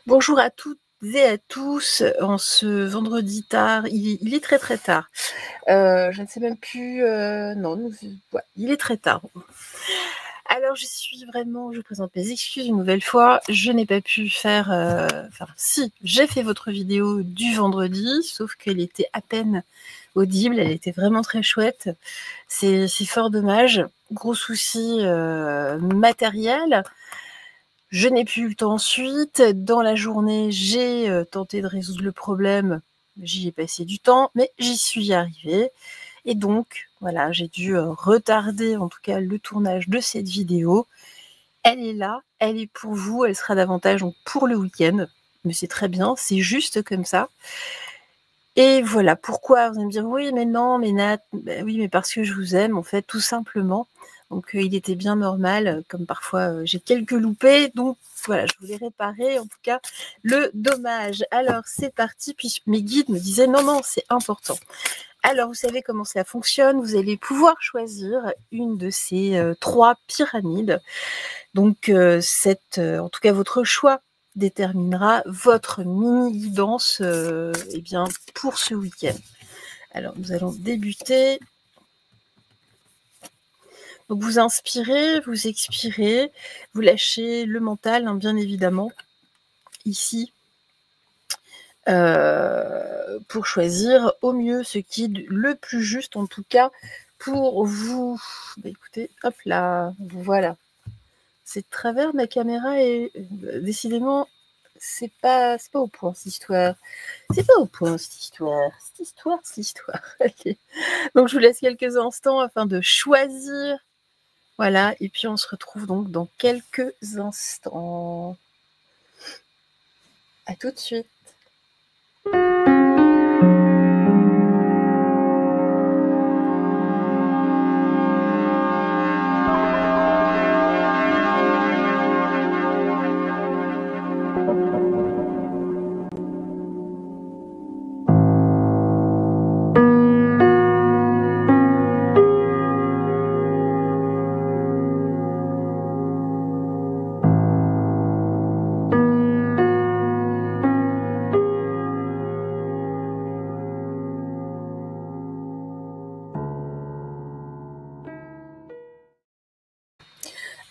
Bonjour à toutes et à tous, en ce vendredi tard, il est très très tard. Je ne sais même plus, non, ouais, il est très tard. Alors je présente mes excuses une nouvelle fois, je n'ai pas pu faire, enfin si, j'ai fait votre vidéo du vendredi, sauf qu'elle était à peine audible, elle était vraiment très chouette. C'est fort dommage, gros souci matériel. Je n'ai plus eu le temps ensuite. Dans la journée, j'ai tenté de résoudre le problème. J'y ai passé du temps, mais j'y suis arrivée. Et donc, voilà, j'ai dû retarder en tout cas le tournage de cette vidéo. Elle est là, elle est pour vous, elle sera davantage donc, pour le week-end. Mais c'est très bien, c'est juste comme ça. Et voilà, pourquoi vous allez me dire, oui, mais non, mais Nat, ben oui, mais parce que je vous aime, en fait, tout simplement. Donc, il était bien normal, comme parfois j'ai quelques loupés. Donc, voilà, je voulais réparer, en tout cas, le dommage. Alors, c'est parti, puis mes guides me disaient, non, non, c'est important. Alors, vous savez comment ça fonctionne. Vous allez pouvoir choisir une de ces 3 pyramides. Donc, en tout cas, votre choix déterminera votre mini-guidance eh bien, pour ce week-end. Alors, nous allons débuter. Donc, vous inspirez, vous expirez, vous lâchez le mental, hein, bien évidemment, ici, pour choisir au mieux ce qui est le plus juste, en tout cas, pour vous. Bah, écoutez, hop là, voilà. C'est de travers ma caméra et décidément, c'est pas au point cette histoire. C'est pas au point cette histoire. Cette histoire. Okay. Donc je vous laisse quelques instants afin de choisir. Voilà, et puis on se retrouve donc dans quelques instants. À tout de suite.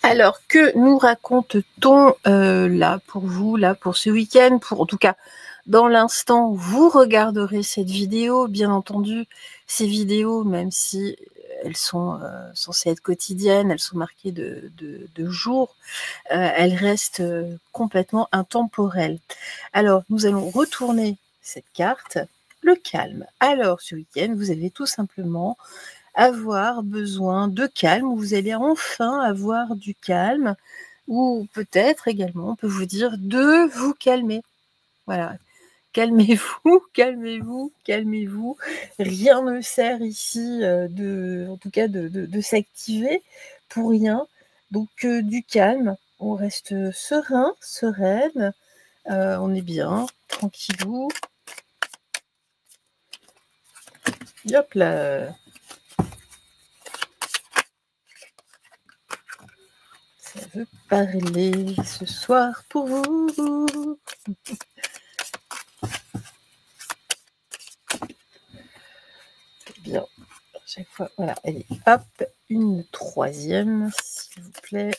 Alors, que nous raconte-t-on là pour vous, là pour ce week-end, en tout cas, dans l'instant où vous regarderez cette vidéo, bien entendu, ces vidéos, même si elles sont censées être quotidiennes, elles sont marquées de jours, elles restent complètement intemporelles. Alors, nous allons retourner cette carte, le calme. Alors, ce week-end, vous avez tout simplement avoir besoin de calme, vous allez enfin avoir du calme, ou peut-être également, on peut vous dire de vous calmer. Voilà, calmez-vous, calmez-vous, calmez-vous. Rien ne sert ici en tout cas de s'activer pour rien. Donc du calme, on reste serein, sereine, on est bien, tranquillou. Hop là. Ça veut parler ce soir pour vous. Bien. À chaque fois, voilà, allez, hop, une troisième, s'il vous plaît.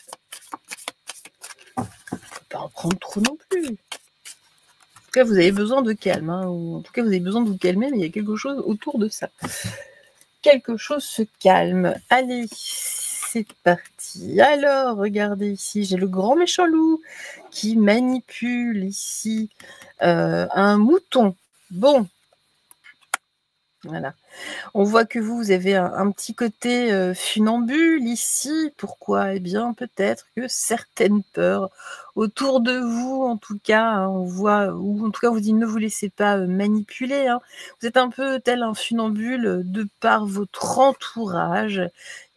On ne peut pas en prendre trop non plus. En tout cas, vous avez besoin de calme, hein, ou en tout cas, vous avez besoin de vous calmer, mais il y a quelque chose autour de ça. Quelque chose se calme. Allez, c'est parti. Alors, regardez ici, j'ai le grand méchant loup qui manipule ici un mouton. Bon, voilà. On voit que vous avez un petit côté funambule ici. Pourquoi? Eh bien, peut-être que certaines peurs autour de vous, en tout cas, hein, on voit, ou en tout cas, on vous dit ne vous laissez pas manipuler. Hein. Vous êtes un peu tel un funambule de par votre entourage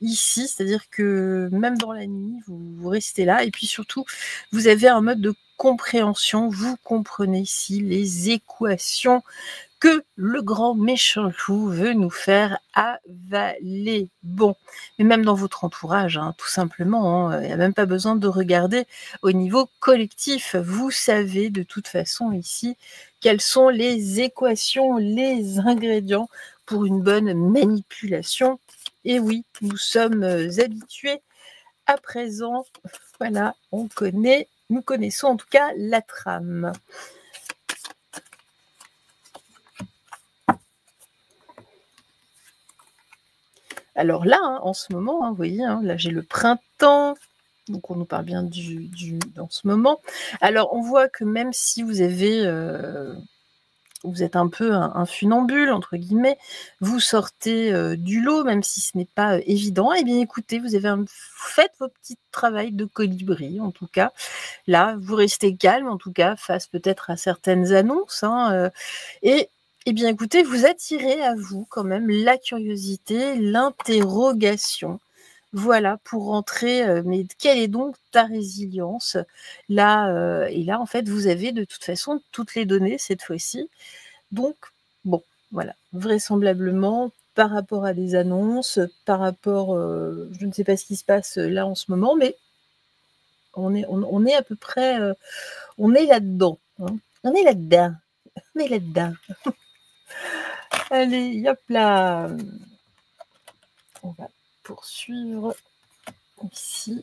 ici, c'est-à-dire que même dans la nuit, vous restez là. Et puis surtout, vous avez un mode de compréhension. Vous comprenez ici les équations que le grand méchant loup veut nous faire avaler. Bon, mais même dans votre entourage, hein, tout simplement, il n'y a même pas besoin de regarder au niveau collectif. Vous savez de toute façon ici quelles sont les équations, les ingrédients pour une bonne manipulation. Et oui, nous sommes habitués à présent. Voilà, nous connaissons en tout cas la trame. Alors là, hein, en ce moment, hein, vous voyez, hein, là j'ai le printemps, donc on nous parle bien dans ce moment. Alors on voit que même si vous avez, vous êtes un peu un funambule, entre guillemets, vous sortez du lot, même si ce n'est pas évident, eh bien écoutez, vous faites vos petits travails de colibri, en tout cas. Là, vous restez calme, en tout cas, face peut-être à certaines annonces, hein, et eh bien, écoutez, vous attirez à vous quand même la curiosité, l'interrogation. Voilà, pour rentrer, mais quelle est donc ta résilience? Là, et là, en fait, vous avez de toute façon toutes les données cette fois-ci. Donc, bon, voilà, vraisemblablement, par rapport à des annonces, par rapport, je ne sais pas ce qui se passe là en ce moment, mais on est à peu près, on est là-dedans, hein. On est là-dedans, on est là-dedans. Allez, hop là. On va poursuivre ici.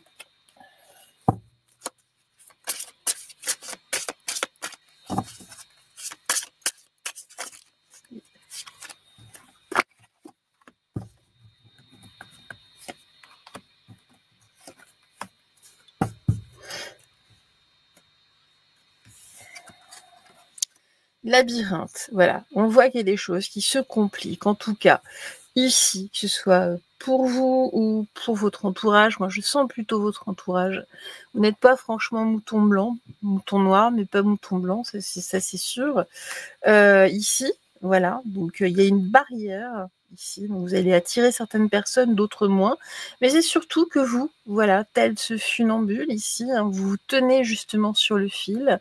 Labyrinthe, voilà. On voit qu'il y a des choses qui se compliquent, en tout cas, ici, que ce soit pour vous ou pour votre entourage. Moi, je sens plutôt votre entourage. Vous n'êtes pas franchement mouton blanc, mouton noir, mais pas mouton blanc, ça c'est sûr. Ici, voilà, donc il y a une barrière ici, donc vous allez attirer certaines personnes, d'autres moins, mais c'est surtout que vous, voilà, tel ce funambule ici, hein, vous vous tenez justement sur le fil,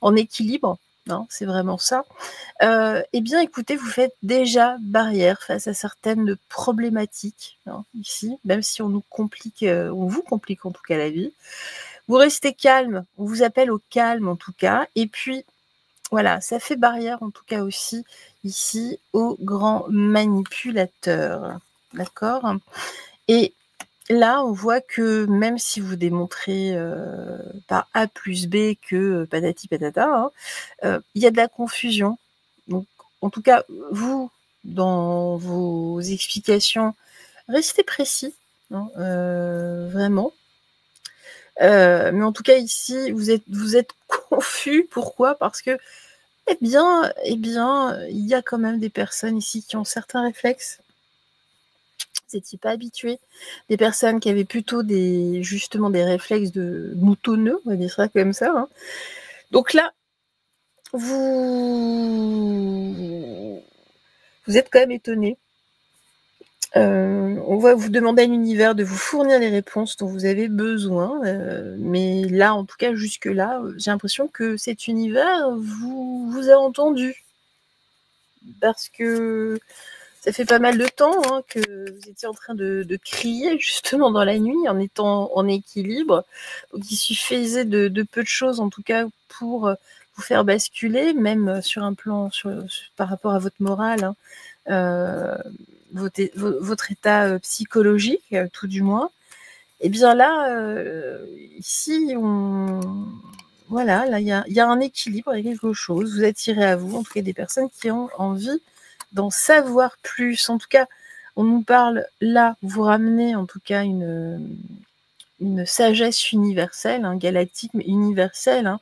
en équilibre, hein, c'est vraiment ça. Eh bien, écoutez, vous faites déjà barrière face à certaines problématiques, hein, ici, même si on nous complique, on vous complique en tout cas la vie. Vous restez calme, on vous appelle au calme en tout cas, et puis voilà, ça fait barrière en tout cas aussi ici au grand manipulateur. D'accord? Et là, on voit que même si vous démontrez par A plus B que patati patata, hein, il y a de la confusion. Donc, en tout cas, vous, dans vos explications, restez précis, hein, vraiment. Mais en tout cas, ici, vous êtes confus. Pourquoi? Parce que eh bien, il y a quand même des personnes ici qui ont certains réflexes. Vous n'étiez pas habitués. Des personnes qui avaient plutôt justement des réflexes de moutonneux, on va dire ça comme ça, hein. Donc là, vous êtes quand même étonnés. On va vous demander à l'univers de vous fournir les réponses dont vous avez besoin, mais là, en tout cas, jusque-là, j'ai l'impression que cet univers vous a entendu. Parce que ça fait pas mal de temps, hein, que vous étiez en train de crier justement dans la nuit en étant en équilibre. Donc il suffisait de peu de choses, en tout cas, pour vous faire basculer, même sur un plan par rapport à votre morale, hein, votre état psychologique, tout du moins. Et bien là, ici, voilà, là, il y a un équilibre, il y a quelque chose. Vous attirez à vous, en tout cas, des personnes qui ont envie d'en savoir plus. En tout cas, on nous parle là, vous ramenez en tout cas une sagesse universelle, hein, galactique, mais universelle, hein.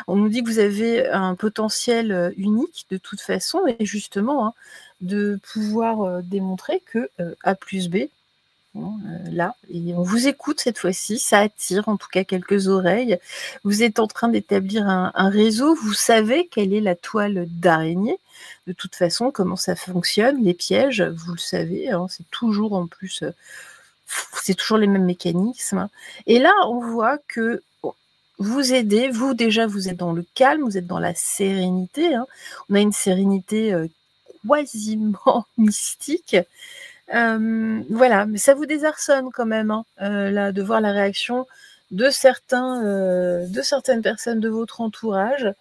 On nous dit que vous avez un potentiel unique de toute façon, et justement, hein, de pouvoir démontrer que A plus B, là, et on vous écoute cette fois-ci, ça attire en tout cas quelques oreilles. Vous êtes en train d'établir un réseau, vous savez quelle est la toile d'araignée, de toute façon, comment ça fonctionne, les pièges, vous le savez, hein, c'est toujours en plus, c'est toujours les mêmes mécanismes, hein. Et là, on voit que bon, vous aidez, vous déjà, vous êtes dans le calme, vous êtes dans la sérénité, hein. On a une sérénité quasiment mystique. Voilà, mais ça vous désarçonne quand même, hein, là, de voir la réaction de certaines personnes de votre entourage.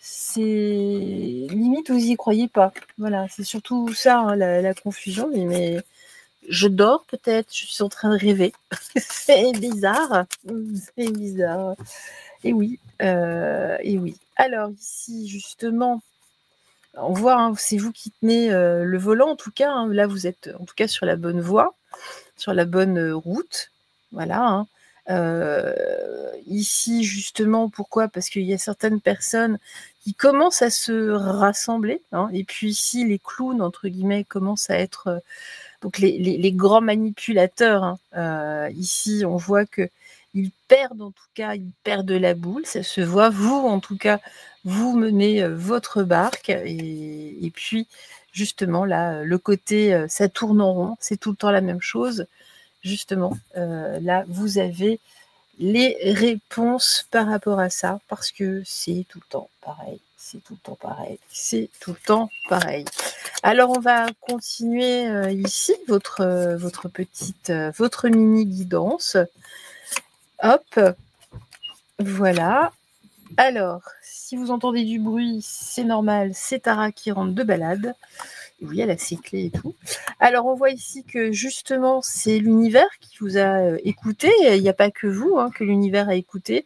C'est limite, vous y croyez pas. Voilà, c'est surtout ça, hein, la confusion. Mais je dors peut-être, je suis en train de rêver. C'est bizarre, c'est bizarre. Et oui, et oui. Alors ici, justement, on voit, hein, c'est vous qui tenez le volant, en tout cas. Hein, là, vous êtes en tout cas sur la bonne voie, sur la bonne route. Voilà. Hein. Ici, justement, pourquoi? Parce qu'il y a certaines personnes qui commencent à se rassembler. Hein, et puis ici, les clowns, entre guillemets, commencent à être... donc les grands manipulateurs. Hein, ici, on voit que ils perdent, en tout cas, ils perdent la boule. Ça se voit. Vous, en tout cas, vous menez votre barque. Et puis, justement, là, le côté, ça tourne en rond. C'est tout le temps la même chose. Justement, là, vous avez les réponses par rapport à ça, parce que c'est tout le temps pareil. C'est tout le temps pareil. C'est tout le temps pareil. Alors, on va continuer ici votre petite, votre mini guidance. Hop, voilà. Alors, si vous entendez du bruit, c'est normal, c'est Tara qui rentre de balade. Oui, elle a ses clés et tout. Alors, on voit ici que justement, c'est l'univers qui vous a écouté. Il n'y a pas que vous que l'univers a écouté.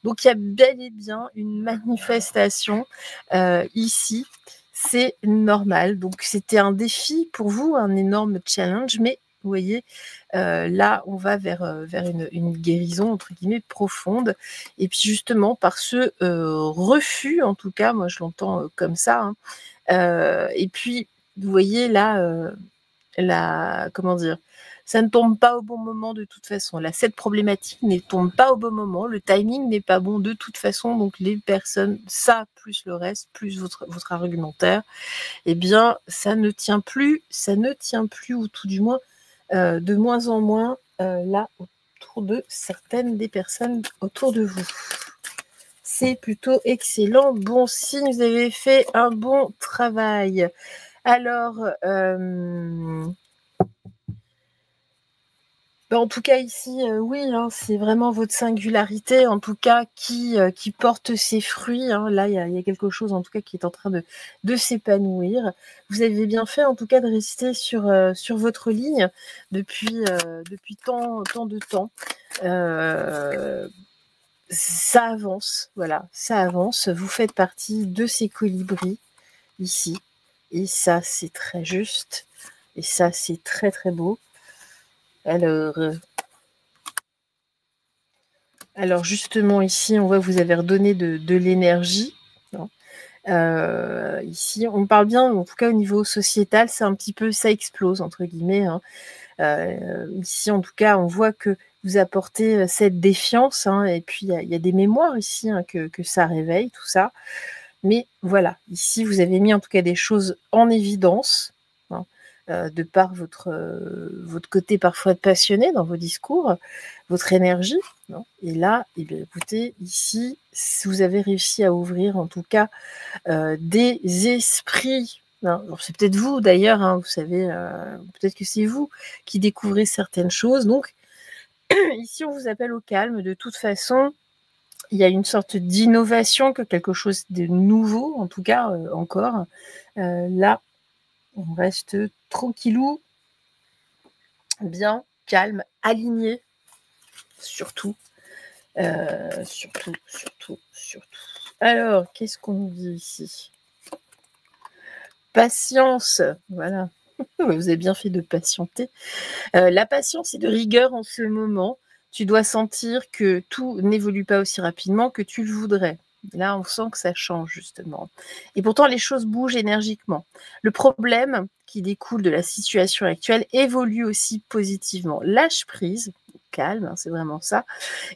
Donc, il y a bel et bien une manifestation ici. C'est normal. Donc, c'était un défi pour vous, un énorme challenge. Mais vous voyez, là, on va vers une guérison, entre guillemets, profonde. Et puis, justement, par ce refus, en tout cas, moi, je l'entends comme ça. Hein, et puis, vous voyez là, comment dire, ça ne tombe pas au bon moment de toute façon. Là, cette problématique ne tombe pas au bon moment. Le timing n'est pas bon de toute façon. Donc, les personnes, ça, plus le reste, plus votre argumentaire, eh bien, ça ne tient plus, ou tout du moins, de moins en moins, là, autour de certaines des personnes autour de vous. C'est plutôt excellent. Bon signe, vous avez fait un bon travail. Alors, en tout cas ici, oui, hein, c'est vraiment votre singularité, en tout cas, qui porte ses fruits. Hein. Là, il y a quelque chose, en tout cas, qui est en train de s'épanouir. Vous avez bien fait, en tout cas, de rester sur votre ligne depuis tant de temps. Ça avance, voilà, ça avance. Vous faites partie de ces colibris ici. Et ça, c'est très juste. Et ça, c'est très, très beau. Alors justement, ici, on voit que vous avez redonné de l'énergie. Ici, on parle bien, en tout cas au niveau sociétal, c'est un petit peu, ça explose, entre guillemets. Hein. Ici, en tout cas, on voit que vous apportez cette défiance. Hein, et puis, il y a des mémoires ici que ça réveille, tout ça. Mais voilà, ici, vous avez mis en tout cas des choses en évidence, hein, de par votre côté parfois passionné dans vos discours, votre énergie. Non, et là, eh bien, écoutez, ici, vous avez réussi à ouvrir en tout cas des esprits. Hein. C'est peut-être vous d'ailleurs, hein, vous savez, peut-être que c'est vous qui découvrez certaines choses. Donc, ici, on vous appelle au calme. De toute façon, il y a une sorte d'innovation, que quelque chose de nouveau, en tout cas, encore. Là, on reste tranquillou, bien, calme, aligné, surtout. Surtout. Alors, qu'est-ce qu'on nous dit ici? Patience, voilà. Vous avez bien fait de patienter. La patience est de rigueur en ce moment. Tu dois sentir que tout n'évolue pas aussi rapidement que tu le voudrais. Là, on sent que ça change, justement. Et pourtant, les choses bougent énergiquement. Le problème qui découle de la situation actuelle évolue aussi positivement. Lâche prise, calme, hein, c'est vraiment ça,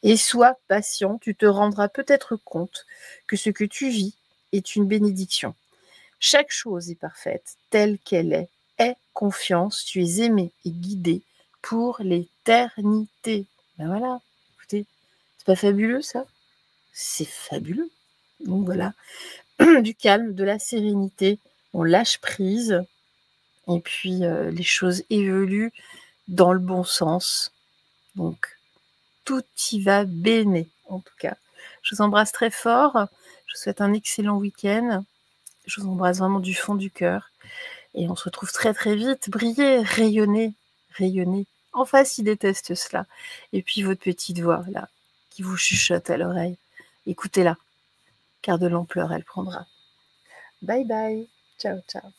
et sois patient. Tu te rendras peut-être compte que ce que tu vis est une bénédiction. Chaque chose est parfaite, telle qu'elle est. Aie confiance, tu es aimé et guidé pour l'éternité. Ben voilà, écoutez, c'est pas fabuleux ça? C'est fabuleux. Donc voilà, du calme, de la sérénité, on lâche prise, Et puis, les choses évoluent dans le bon sens. Donc, tout y va bene, en tout cas. Je vous embrasse très fort. Je vous souhaite un excellent week-end. Je vous embrasse vraiment du fond du cœur. Et on se retrouve très très vite. Brillez, rayonnez, rayonnez. En face, ils détestent cela. Et puis votre petite voix, là, qui vous chuchote à l'oreille. Écoutez-la, car de l'ampleur, elle prendra. Bye bye. Ciao, ciao.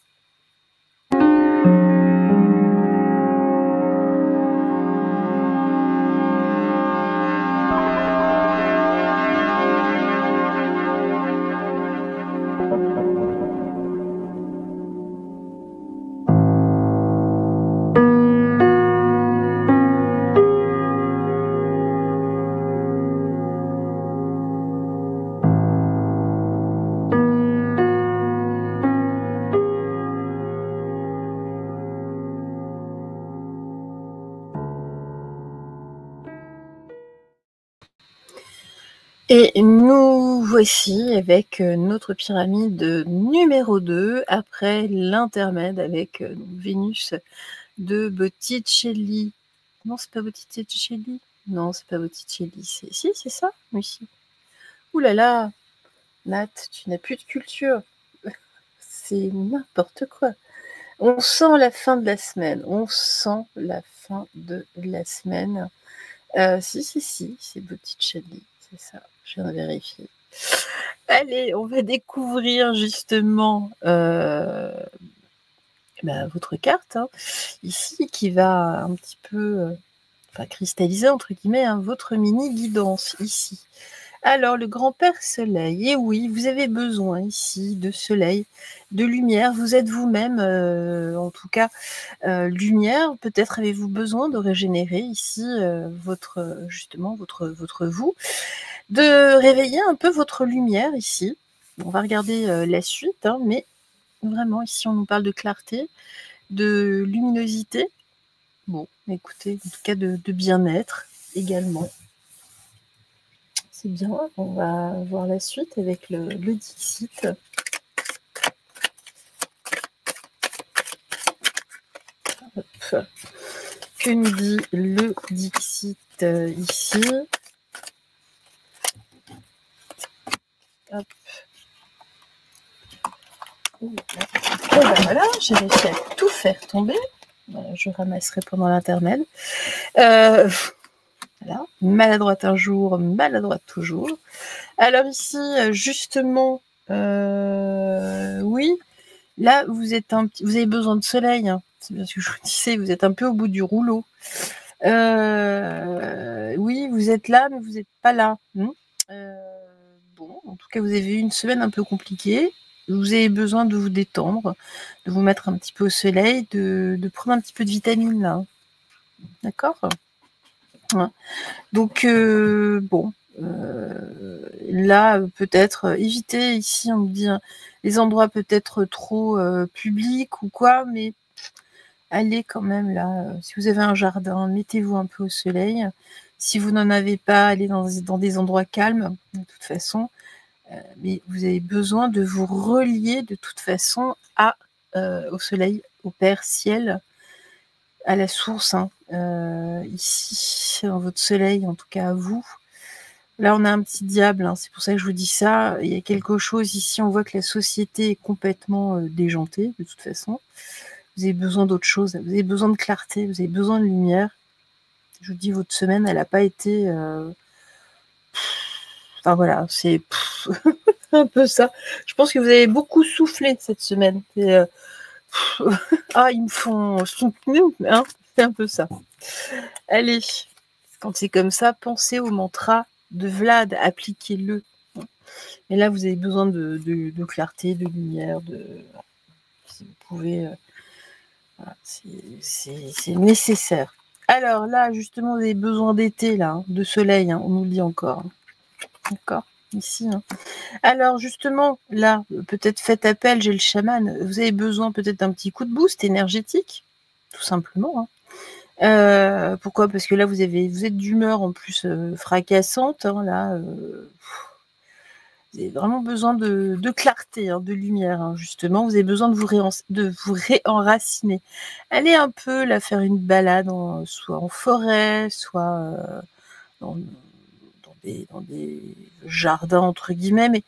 Et nous voici avec notre pyramide numéro 2, après l'intermède avec Vénus de Botticelli. Non, c'est pas Botticelli. Non, c'est pas Botticelli. Si, c'est ça. Oui, si. Ouh là là, Nat, tu n'as plus de culture. C'est n'importe quoi. On sent la fin de la semaine. On sent la fin de la semaine. Si, c'est Botticelli. C'est ça, je viens de vérifier. Allez, on va découvrir justement votre carte, hein, ici, qui va un petit peu cristalliser, entre guillemets, hein, votre mini-guidance, ici. Alors, le grand-père soleil, et oui, vous avez besoin ici de soleil, de lumière, vous êtes vous-même, en tout cas, lumière, peut-être avez-vous besoin de régénérer ici votre vous, de réveiller un peu votre lumière ici. On va regarder la suite, hein, mais vraiment ici on nous parle de clarté, de luminosité. Bon, écoutez, en tout cas de bien-être également. C'est bien, on va voir la suite avec le Dixit. Hop. Que nous dit le Dixit ici? Hop. Et ben voilà, j'ai réussi à tout faire tomber. Je ramasserai pendant l'intermède. Voilà. Maladroite un jour, maladroite toujours. Alors ici, justement, oui, là, vous avez besoin de soleil. Hein. C'est bien ce que je vous disais, vous êtes un peu au bout du rouleau. Oui, vous êtes là, mais vous n'êtes pas là. Bon, en tout cas, vous avez eu une semaine un peu compliquée. Vous avez besoin de vous détendre, de vous mettre un petit peu au soleil, de prendre un petit peu de vitamine là. D'accord ? Ouais. Donc, bon, là, peut-être éviter ici, on me dit, les endroits peut-être trop publics ou quoi, mais allez quand même là, si vous avez un jardin, mettez-vous un peu au soleil. Si vous n'en avez pas, allez dans des endroits calmes, de toute façon. Mais vous avez besoin de vous relier de toute façon au soleil, au Père Ciel, à la source, hein. Ici, dans votre soleil, en tout cas à vous. Là, on a un petit diable, hein, c'est pour ça que je vous dis ça. Il y a quelque chose ici, on voit que la société est complètement déjantée, de toute façon. Vous avez besoin d'autre chose, vous avez besoin de clarté, vous avez besoin de lumière. Je vous dis, votre semaine, elle n'a pas été... Enfin voilà, c'est un peu ça. Je pense que vous avez beaucoup soufflé cette semaine. Ah, ils me font... Hein, c'est un peu ça. Allez, quand c'est comme ça, pensez au mantra de Vlad, appliquez-le. Et là, vous avez besoin de clarté, de lumière, si vous pouvez... Voilà, c'est nécessaire. Alors là, justement, vous avez besoin d'été, là, hein, de soleil, hein, on nous le dit encore. D'accord, ici. Hein. Alors justement, là, peut-être faites appel, j'ai le chaman, vous avez besoin peut-être d'un petit coup de boost énergétique, tout simplement. Hein. Pourquoi? Parce que là, vous êtes d'humeur en plus fracassante, hein, là. Vous avez vraiment besoin de clarté, hein, de lumière, hein, justement. Vous avez besoin de vous réenraciner. Allez un peu là faire une balade, soit en forêt, soit dans des jardins, entre guillemets. Mais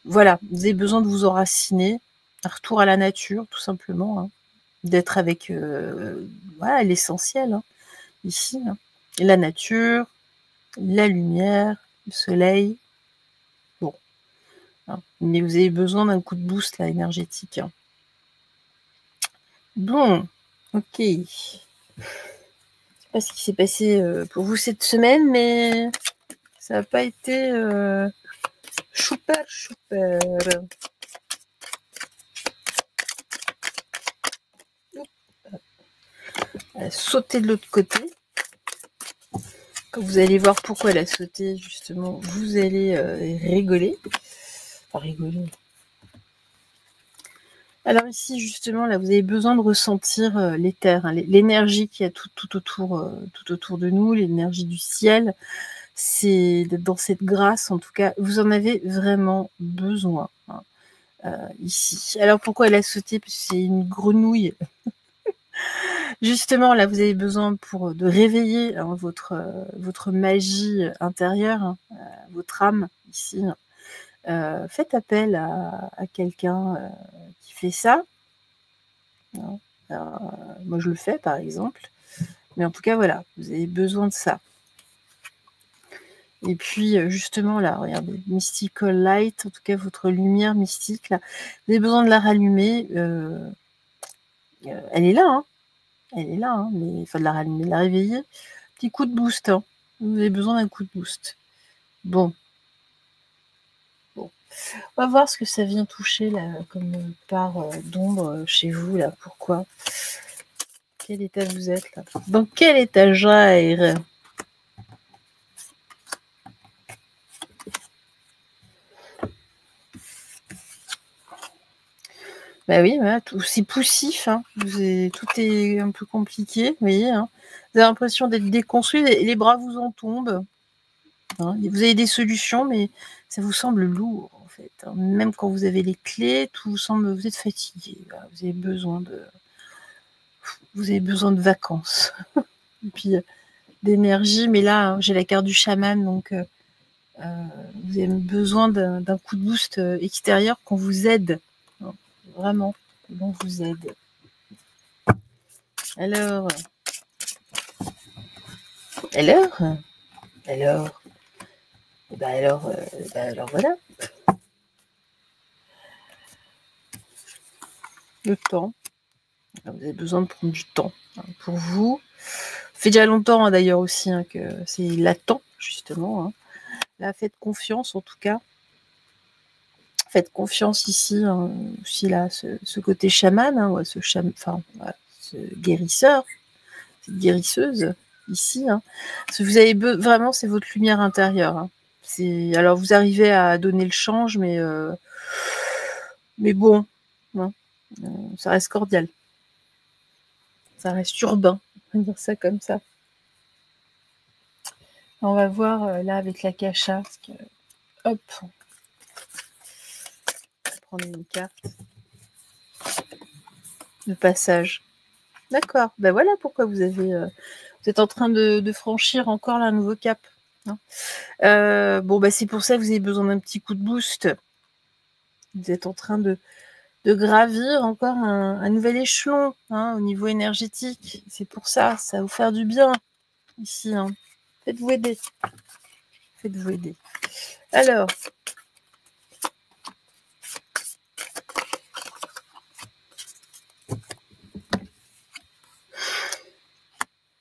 voilà, vous avez besoin de vous enraciner. Un retour à la nature, tout simplement. Hein. D'être avec voilà, l'essentiel, hein, ici. Hein. La nature, la lumière, le soleil. Bon. Hein. Mais vous avez besoin d'un coup de boost là, énergétique. Hein. Bon, ok. Je sais pas ce qui s'est passé pour vous cette semaine, mais ça n'a pas été super. Elle a sauté de l'autre côté. Quand vous allez voir pourquoi elle a sauté, justement, vous allez rigoler. Enfin, rigoler. Alors ici, justement, là, vous avez besoin de ressentir l'éther, hein, l'énergie qu'il y a tout autour de nous, l'énergie du ciel. C'est dans cette grâce, en tout cas, vous en avez vraiment besoin. Hein, ici. Alors pourquoi elle a sauté? Parce que c'est une grenouille. Justement, là, vous avez besoin de réveiller hein, votre magie intérieure, hein, votre âme ici. Faites appel à quelqu'un qui fait ça. Hein. Moi, je le fais, par exemple. Mais en tout cas, voilà, vous avez besoin de ça. Et puis, justement, là, regardez, Mystical Light, en tout cas, votre lumière mystique, là, vous avez besoin de la rallumer. Elle est là, hein. Elle est là, hein, mais il faut de la rallumer, de la réveiller. Petit coup de boost, hein. Vous avez besoin d'un coup de boost. Bon. On va voir ce que ça vient toucher, là, comme part d'ombre chez vous, là. Pourquoi? Quel état vous êtes, là? Dans quel état j'aille? Bah oui, voilà, c'est poussif, hein. Tout est un peu compliqué, vous voyez. Hein. Vous avez l'impression d'être déconstruit, les bras vous en tombent. Hein. Vous avez des solutions, mais ça vous semble lourd, en fait. Hein. Même quand vous avez les clés, tout vous semble, vous êtes fatigué. Voilà. Vous avez besoin de vacances. Et puis d'énergie, mais là, hein, j'ai la carte du chaman, donc vous avez besoin d'un coup de boost extérieur qu'on vous aide. Hein. Vraiment, on vous aide. Alors, voilà. Le temps. Vous avez besoin de prendre du temps hein, pour vous. Ça fait déjà longtemps hein, d'ailleurs aussi hein, que c'est latent, justement. Hein. Là, faites confiance en tout cas. Faites confiance ici, hein, aussi là, ce côté chaman, hein, ouais, ce guérisseur, cette guérisseuse ici. Hein. Parce que vous avez vraiment, c'est votre lumière intérieure. Hein. Alors vous arrivez à donner le change, mais bon, hein, ça reste cordial. Ça reste urbain, on va dire ça comme ça. On va voir là avec la cacha, parce que hop, on va prendre une carte de passage. D'accord, ben voilà pourquoi vous êtes en train de franchir encore là, un nouveau cap. Hein. Bon, c'est pour ça que vous avez besoin d'un petit coup de boost. Vous êtes en train de gravir encore un nouvel échelon hein, au niveau énergétique. C'est pour ça, ça va vous faire du bien ici. Hein. Faites-vous aider.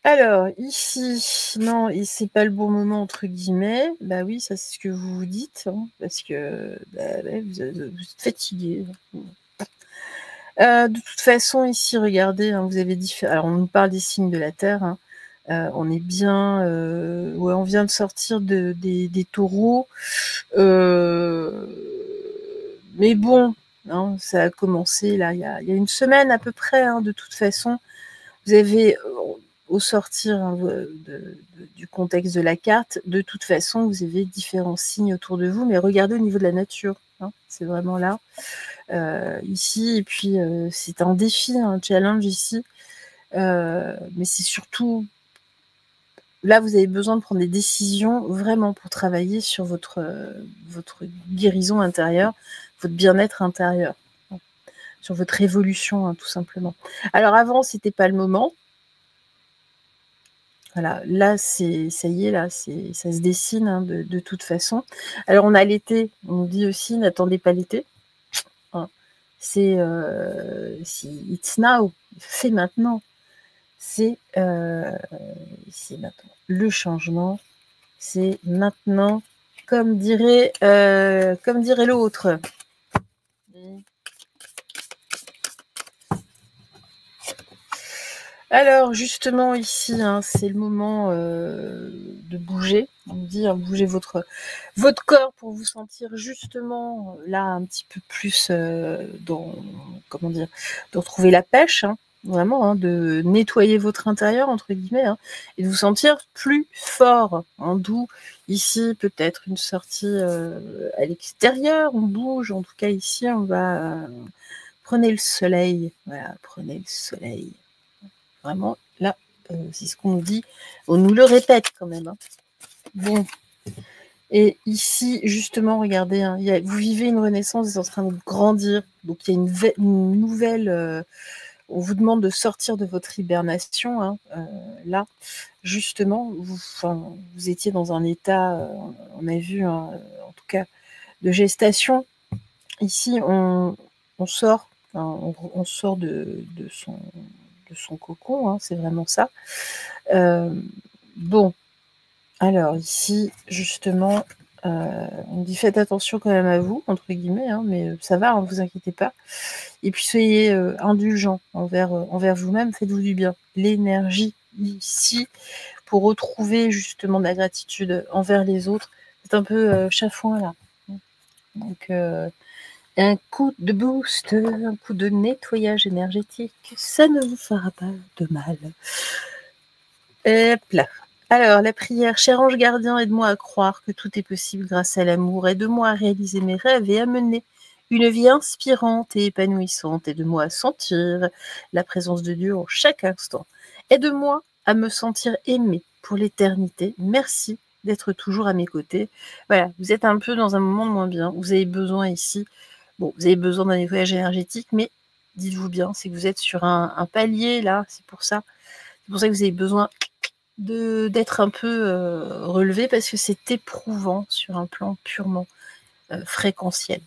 Alors, ici, non, et c'est pas le bon moment, entre guillemets. Bah oui, ça c'est ce que vous vous dites, hein, parce que vous êtes fatigué. De toute façon, ici, regardez, hein, vous avez différents. Alors, on nous parle des signes de la Terre. Hein. On est bien. Ouais, on vient de sortir des taureaux. Mais bon, hein, ça a commencé là, il y a une semaine à peu près, hein, de toute façon. Vous avez. au sortir hein, du contexte de la carte, de toute façon, vous avez différents signes autour de vous, mais regardez au niveau de la nature. Hein, c'est vraiment là. Ici, et puis c'est un défi, un challenge ici. Mais c'est surtout... Là, vous avez besoin de prendre des décisions vraiment pour travailler sur votre guérison intérieure, votre bien-être intérieur, hein, sur votre évolution, hein, tout simplement. Alors avant, c'était pas le moment. Voilà, là, ça y est, là, ça se dessine hein, de toute façon. Alors on a l'été, on nous dit aussi, n'attendez pas l'été. Hein. C'est it's now, c'est maintenant. C'est maintenant. Le changement, c'est maintenant, comme dirait l'autre. Alors justement ici, hein, c'est le moment de bouger. On me dit, hein, bougez votre corps pour vous sentir justement là un petit peu plus comment dire, de retrouver la pêche. Hein. Vraiment, hein, de nettoyer votre intérieur, entre guillemets, hein, et de vous sentir plus fort. Hein, d'où ici peut-être une sortie à l'extérieur, on bouge, en tout cas ici on va... prenez le soleil, voilà, prenez le soleil. Vraiment, là, c'est ce qu'on nous dit, on nous le répète quand même. Hein. Bon, et ici, justement, regardez, hein, vous vivez une renaissance, vous êtes en train de grandir, donc il y a une nouvelle... on vous demande de sortir de votre hibernation. Hein, là, justement, vous étiez dans un état, on a vu, hein, en tout cas, de gestation. Ici, on sort, on sort de son cocon, hein, c'est vraiment ça. Bon, alors ici, justement, on dit faites attention quand même à vous, entre guillemets, hein, mais ça va, ne vous inquiétez pas. Et puis soyez indulgents envers vous-même, faites-vous du bien. L'énergie ici, pour retrouver justement de la gratitude envers les autres, c'est un peu chafouin là. Donc un coup de boost, un coup de nettoyage énergétique, ça ne vous fera pas de mal. Hop là. Alors, la prière. Cher ange gardien, aide-moi à croire que tout est possible grâce à l'amour. Aide-moi à réaliser mes rêves et à mener une vie inspirante et épanouissante. Aide-moi à sentir la présence de Dieu en chaque instant. Aide-moi à me sentir aimée pour l'éternité. Merci d'être toujours à mes côtés. Voilà, vous êtes un peu dans un moment de moins bien. Vous avez besoin ici, bon, vous avez besoin d'un nettoyage énergétique, mais dites-vous bien, c'est que vous êtes sur un palier là, c'est pour ça. C'est pour ça que vous avez besoin d'être un peu relevé parce que c'est éprouvant sur un plan purement fréquentiel.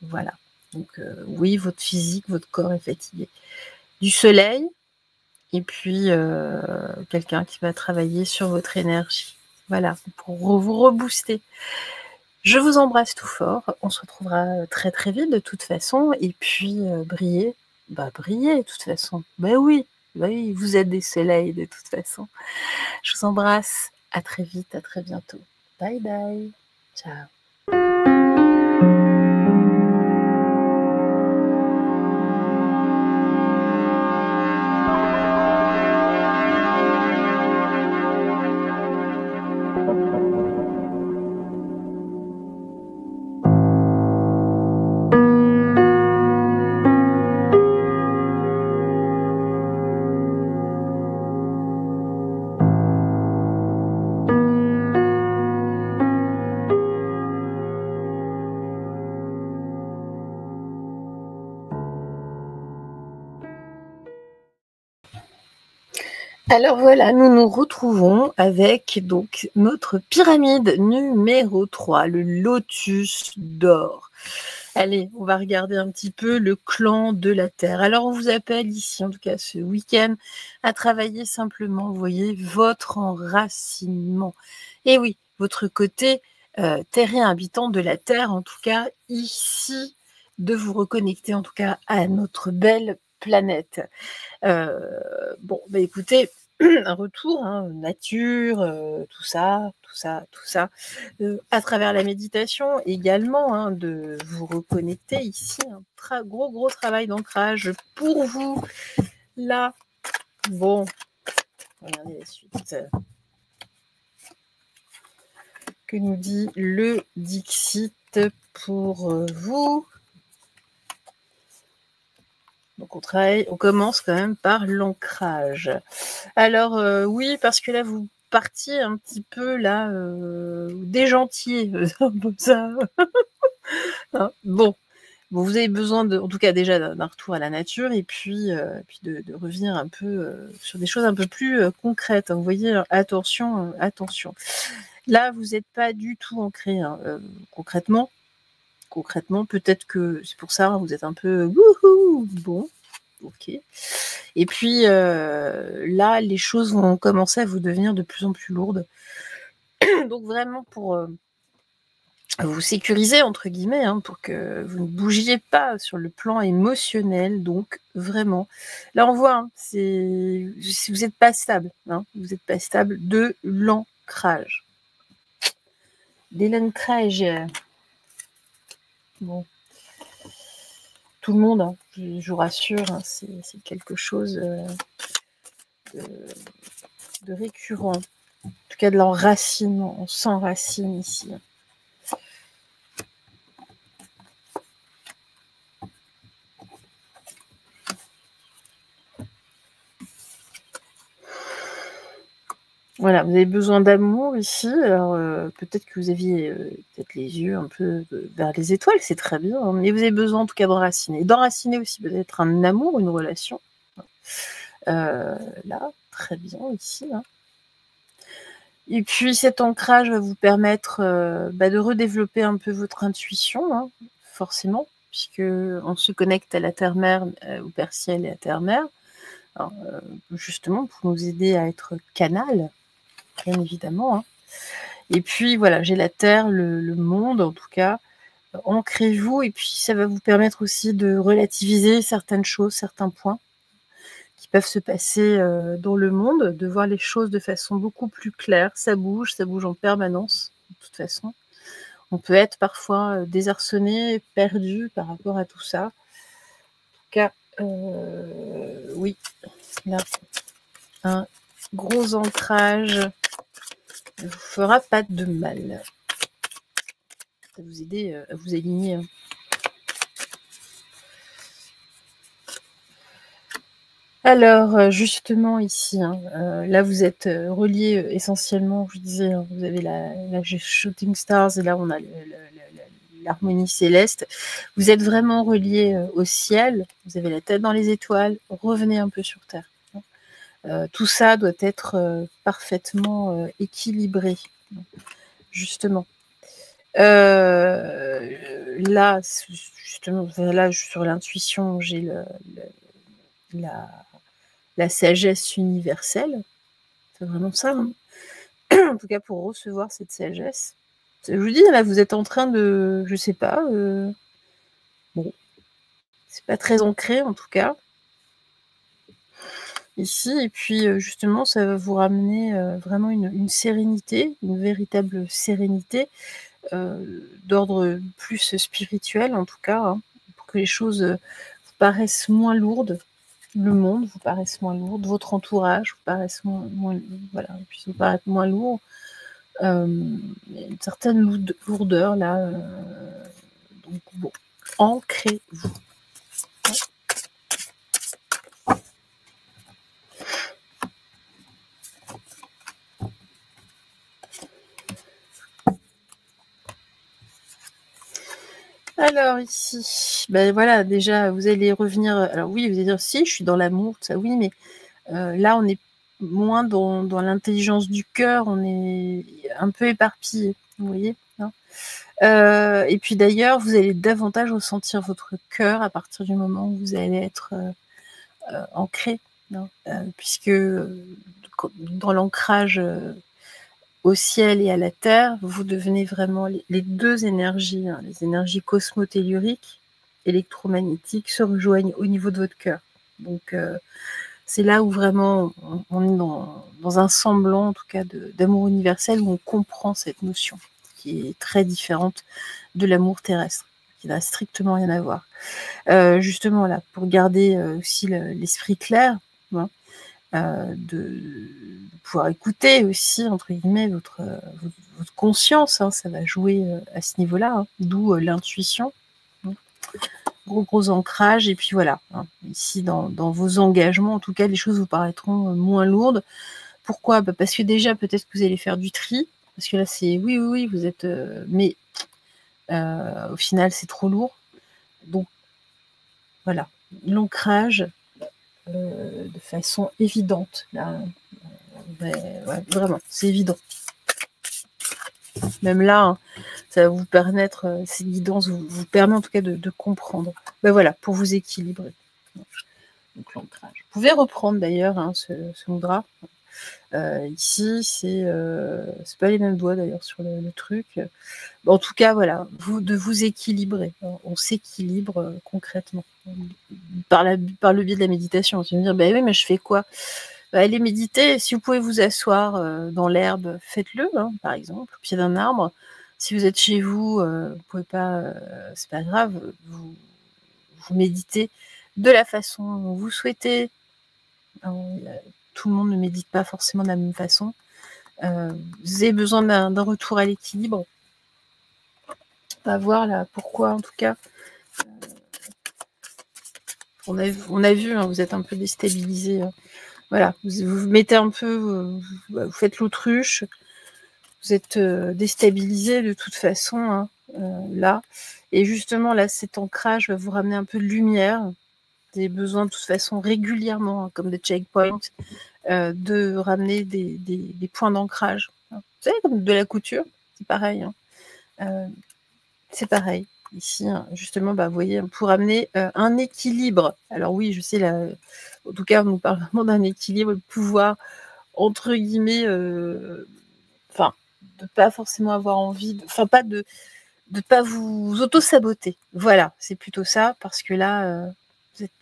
Voilà. Donc oui, votre physique, votre corps est fatigué. Du soleil et puis quelqu'un qui va travailler sur votre énergie. Voilà, pour vous rebooster. Je vous embrasse tout fort. On se retrouvera très très vite de toute façon. Et puis briller. Bah briller de toute façon. Bah oui, vous êtes des soleils de toute façon. Je vous embrasse. À très vite, à très bientôt. Bye bye. Ciao. Alors voilà, nous nous retrouvons avec donc notre pyramide numéro 3, le lotus d'or. Allez, on va regarder un petit peu le clan de la Terre. Alors on vous appelle ici, en tout cas ce week-end, à travailler simplement, vous voyez, votre enracinement. Et oui, votre côté terrien habitant de la Terre, en tout cas ici, de vous reconnecter en tout cas à notre belle planète. Bon, bah écoutez, un retour, hein, nature, tout ça, à travers la méditation également, hein, de vous reconnecter ici, un gros travail d'ancrage pour vous, là, bon, Regardez la suite. Que nous dit le Dixit pour vous? Donc on commence quand même par l'ancrage. Alors oui, parce que là vous partiez un petit peu là dégentil, comme ça. Hein, bon, vous avez besoin en tout cas déjà d'un retour à la nature et puis de revenir un peu sur des choses un peu plus concrètes. Hein. Vous voyez, attention, attention. Là, vous n'êtes pas du tout ancré hein, concrètement. Concrètement, peut-être que c'est pour ça, hein, vous êtes un peu wouhou, bon, ok. Et puis là, les choses vont commencer à vous devenir de plus en plus lourdes. Donc vraiment pour vous sécuriser, entre guillemets, hein, pour que vous ne bougiez pas sur le plan émotionnel. Donc vraiment, là on voit, hein, si vous n'êtes pas stable, hein, vous n'êtes pas stable, de l'ancrage. Dès l'ancrage, bon. Tout le monde, hein, je vous rassure, hein, c'est quelque chose de récurrent. En tout cas, de l'enracinement. On s'enracine ici. Voilà, vous avez besoin d'amour ici. Alors, peut-être que vous aviez peut-être les yeux un peu vers les étoiles, c'est très bien. Hein, mais vous avez besoin en tout cas d'enraciner. D'enraciner aussi peut-être un amour, une relation. Là, très bien ici. Hein. Et puis cet ancrage va vous permettre de redévelopper un peu votre intuition, hein, forcément, puisque on se connecte à la terre-mère, au Père Ciel et à Terre-Mère, justement pour nous aider à être canal, bien évidemment. Hein. Et puis voilà, j'ai la Terre, le monde en tout cas. Ancrez-vous et puis ça va vous permettre aussi de relativiser certaines choses, certains points qui peuvent se passer dans le monde, de voir les choses de façon beaucoup plus claire. Ça bouge en permanence, de toute façon. On peut être parfois désarçonné, perdu par rapport à tout ça. En tout cas, oui, là, un gros ancrage ne vous fera pas de mal. Ça va vous aider à vous aligner. Hein. Alors, justement, ici, hein, là, vous êtes relié essentiellement, je disais, hein, vous avez la Shooting Stars, et là, on a l'harmonie céleste. Vous êtes vraiment relié au ciel, vous avez la tête dans les étoiles, revenez un peu sur Terre. Hein. Tout ça doit être parfaitement équilibré, justement. Là, justement, là, sur l'intuition, j'ai la sagesse universelle, c'est vraiment ça, hein. En tout cas pour recevoir cette sagesse. Je vous dis, là, vous êtes en train de, je sais pas, bon, c'est pas très ancré en tout cas, ici, et puis justement, ça va vous ramener vraiment une sérénité, une véritable sérénité, d'ordre plus spirituel en tout cas, hein, pour que les choses vous paraissent moins lourdes. Le monde vous paraisse moins lourd, votre entourage vous paraisse moins voilà, puisse vous paraître moins lourd. Il y a une certaine lourdeur là. Donc bon, ancrez-vous. Alors ici, ben voilà, déjà vous allez revenir. Alors oui, vous allez dire si je suis dans l'amour, ça oui, mais là on est moins dans l'intelligence du cœur, on est un peu éparpillé, vous voyez. Hein. Et puis d'ailleurs, vous allez davantage ressentir votre cœur à partir du moment où vous allez être ancré, hein, puisque dans l'ancrage au ciel et à la terre, vous devenez vraiment les deux énergies, hein, les énergies cosmotelluriques, électromagnétiques, se rejoignent au niveau de votre cœur. Donc c'est là où vraiment on est dans un semblant, en tout cas, d'amour universel, où on comprend cette notion, qui est très différente de l'amour terrestre, qui n'a strictement rien à voir. Justement, là, pour garder aussi l'esprit clair, hein, de pouvoir écouter aussi, entre guillemets, votre conscience, hein, ça va jouer à ce niveau-là, hein, d'où l'intuition. Gros ancrage, et puis voilà, hein, ici dans vos engagements, en tout cas, les choses vous paraîtront moins lourdes. Pourquoi? Parce que déjà, peut-être que vous allez faire du tri, parce que là, c'est oui, vous êtes... mais au final, c'est trop lourd. Donc, voilà, l'ancrage de façon évidente. Là, ouais, vraiment, c'est évident. Même là, hein, ça va vous permettre, ces guidances vous permet en tout cas de comprendre. Voilà, pour vous équilibrer. Donc l'ancrage. Vous pouvez reprendre d'ailleurs hein, ce mudra. Ici, c'est pas les mêmes doigts d'ailleurs sur le truc. En tout cas, voilà, de vous équilibrer. On s'équilibre concrètement par le biais de la méditation. Tu vas me dire, oui, mais je fais quoi? Allez méditer. Si vous pouvez vous asseoir dans l'herbe, faites-le, hein, par exemple, au pied d'un arbre. Si vous êtes chez vous, vous pouvez pas, c'est pas grave, vous méditez de la façon dont vous souhaitez. Tout le monde ne médite pas forcément de la même façon. Vous avez besoin d'un retour à l'équilibre. On va voir là pourquoi, en tout cas. On a vu, hein, vous êtes un peu déstabilisé. Voilà, vous mettez un peu, vous faites l'autruche. Vous êtes déstabilisé de toute façon, hein, là. Et justement, là, cet ancrage va vous ramener un peu de lumière. Vous avez besoin de toute façon régulièrement, hein, comme des checkpoints, de ramener des points d'ancrage. Vous savez, comme de la couture, c'est pareil. Hein. C'est pareil. Ici, hein, justement, vous voyez, pour amener un équilibre. Alors oui, je sais, là, en tout cas, on nous parle vraiment d'un équilibre, de pouvoir, entre guillemets, enfin, de pas forcément avoir envie, enfin, pas de pas vous auto-saboter. Voilà, c'est plutôt ça, parce que là,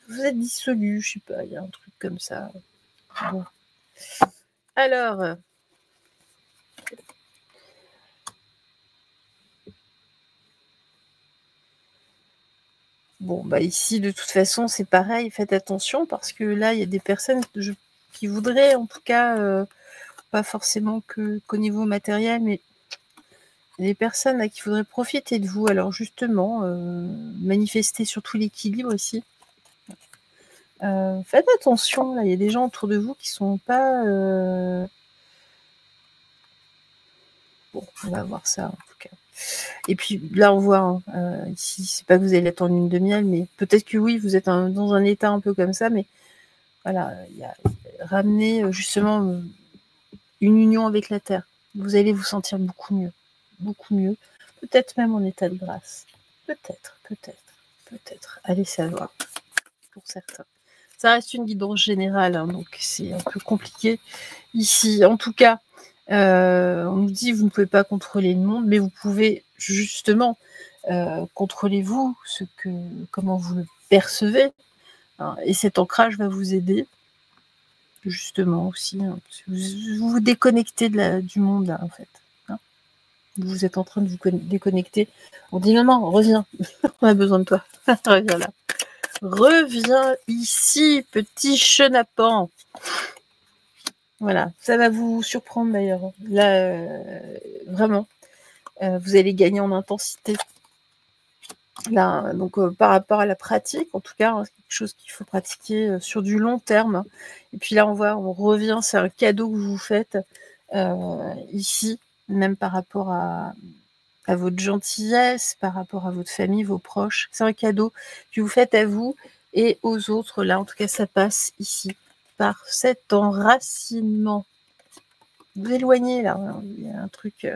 vous êtes dissolu, je sais pas, il y a un truc comme ça. Bon. Alors, bon, ici, de toute façon, c'est pareil, faites attention, parce que là, il y a des personnes qui voudraient, en tout cas, pas forcément qu'au niveau matériel, mais des personnes là, qui voudraient profiter de vous. Alors justement, manifester surtout l'équilibre ici. Faites attention, là, il y a des gens autour de vous qui sont pas... Bon, on va voir ça en tout cas. Et puis là, on voit, hein, ici, c'est pas que vous allez attendre une demi-heure, mais peut-être que oui, vous êtes dans un état un peu comme ça, mais voilà, il y a ramener justement une union avec la Terre. Vous allez vous sentir beaucoup mieux. Beaucoup mieux. Peut-être même en état de grâce. Peut-être. Allez savoir. Pour certains. Ça reste une guidance générale, hein, donc c'est un peu compliqué ici. En tout cas, on nous dit vous ne pouvez pas contrôler le monde, mais vous pouvez justement contrôler vous, comment vous le percevez. Hein, et cet ancrage va vous aider justement aussi. Hein, vous vous déconnectez du monde là en fait. Hein. Vous êtes en train de vous déconnecter. On dit non, reviens, on a besoin de toi. Reviens là. Reviens ici, petit chenapan. Voilà, ça va vous surprendre d'ailleurs. Là, vraiment, vous allez gagner en intensité. Là, donc par rapport à la pratique, en tout cas, hein, c'est quelque chose qu'il faut pratiquer sur du long terme. Et puis là, on revient, c'est un cadeau que vous vous faites ici, même par rapport à votre gentillesse, par rapport à votre famille, vos proches. C'est un cadeau que vous faites à vous et aux autres. Là, en tout cas, ça passe ici par cet enracinement. Vous éloignez là, hein, il y a un truc.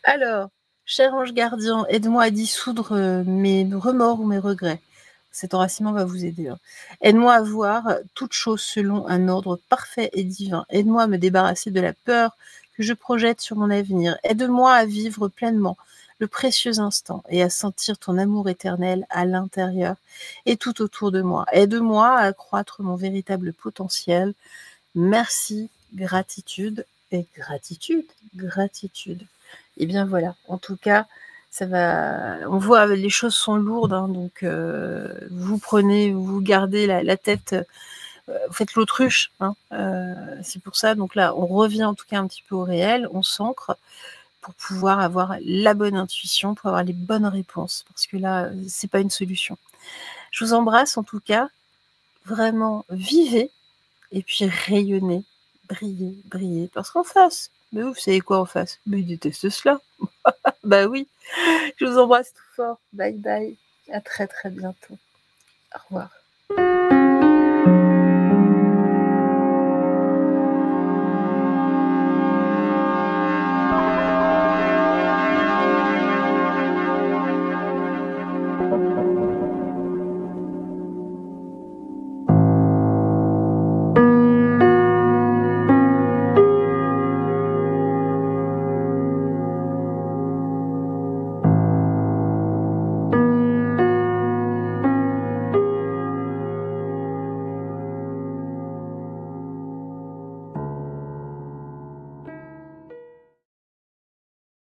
Alors, cher ange gardien, aide-moi à dissoudre mes remords ou mes regrets. Cet enracinement va vous aider. Hein. Aide-moi à voir toute chose selon un ordre parfait et divin. Aide-moi à me débarrasser de la peur que je projette sur mon avenir. Aide-moi à vivre pleinement le précieux instant et à sentir ton amour éternel à l'intérieur et tout autour de moi. Aide-moi à accroître mon véritable potentiel. Merci, gratitude et gratitude. Et bien voilà, en tout cas, ça va. On voit les choses sont lourdes, hein, donc vous gardez la tête vous faites l'autruche, hein, c'est pour ça. Donc là, on revient en tout cas un petit peu au réel, on s'ancre pour pouvoir avoir la bonne intuition, pour avoir les bonnes réponses, parce que là, c'est pas une solution. Je vous embrasse en tout cas, vraiment vivez et puis rayonnez, brillez, brillez, parce qu'en face, mais vous savez quoi en face? Mais ils détestent cela. Bah oui, je vous embrasse tout fort. Bye bye, à très très bientôt. Au revoir.